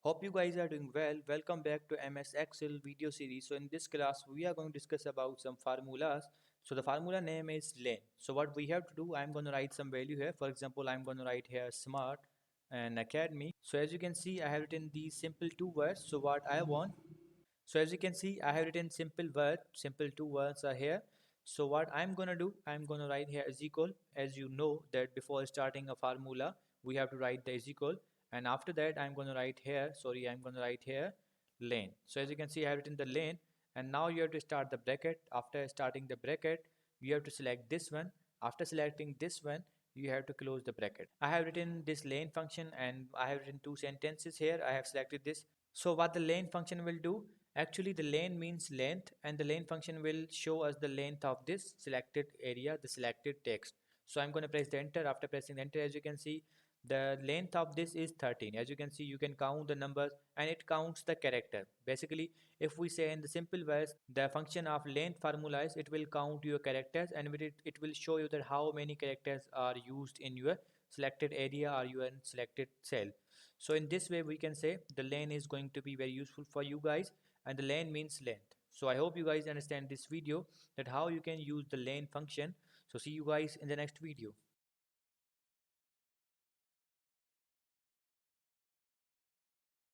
Hope you guys are doing well. Welcome back to MS Excel video series. So in this class we are going to discuss about some formulas. So the formula name is Len. So what we have to do, I'm going to write some value here. For example, I'm going to write here smart and academy. So as you can see, I have written these simple two words. So what I want, so as you can see, I have written simple word, simple two words are here. So what I'm gonna do, I'm gonna write here is equal. As you know that before starting a formula, we have to write the is equal, and after that I'm gonna write here. Sorry, I'm gonna write here lane. So as you can see, I have written the lane, and now you have to start the bracket. After starting the bracket, you have to select this one. After selecting this one, you have to close the bracket. I have written this lane function, and I have written two sentences here. I have selected this. So what the len function will do, actually the len means length, and the len function will show us the length of this selected area, the selected text. So I'm going to press the enter. After pressing the enter, as you can see, the length of this is 13. As you can see, you can count the numbers and it counts the character. Basically, if we say in the simple words, the function of length formula is it will count your characters, and with it will show you that how many characters are used in your selected area or your selected cell. So in this way we can say the len is going to be very useful for you guys, and the len means length. So I hope you guys understand this video that how you can use the len function. So see you guys in the next video.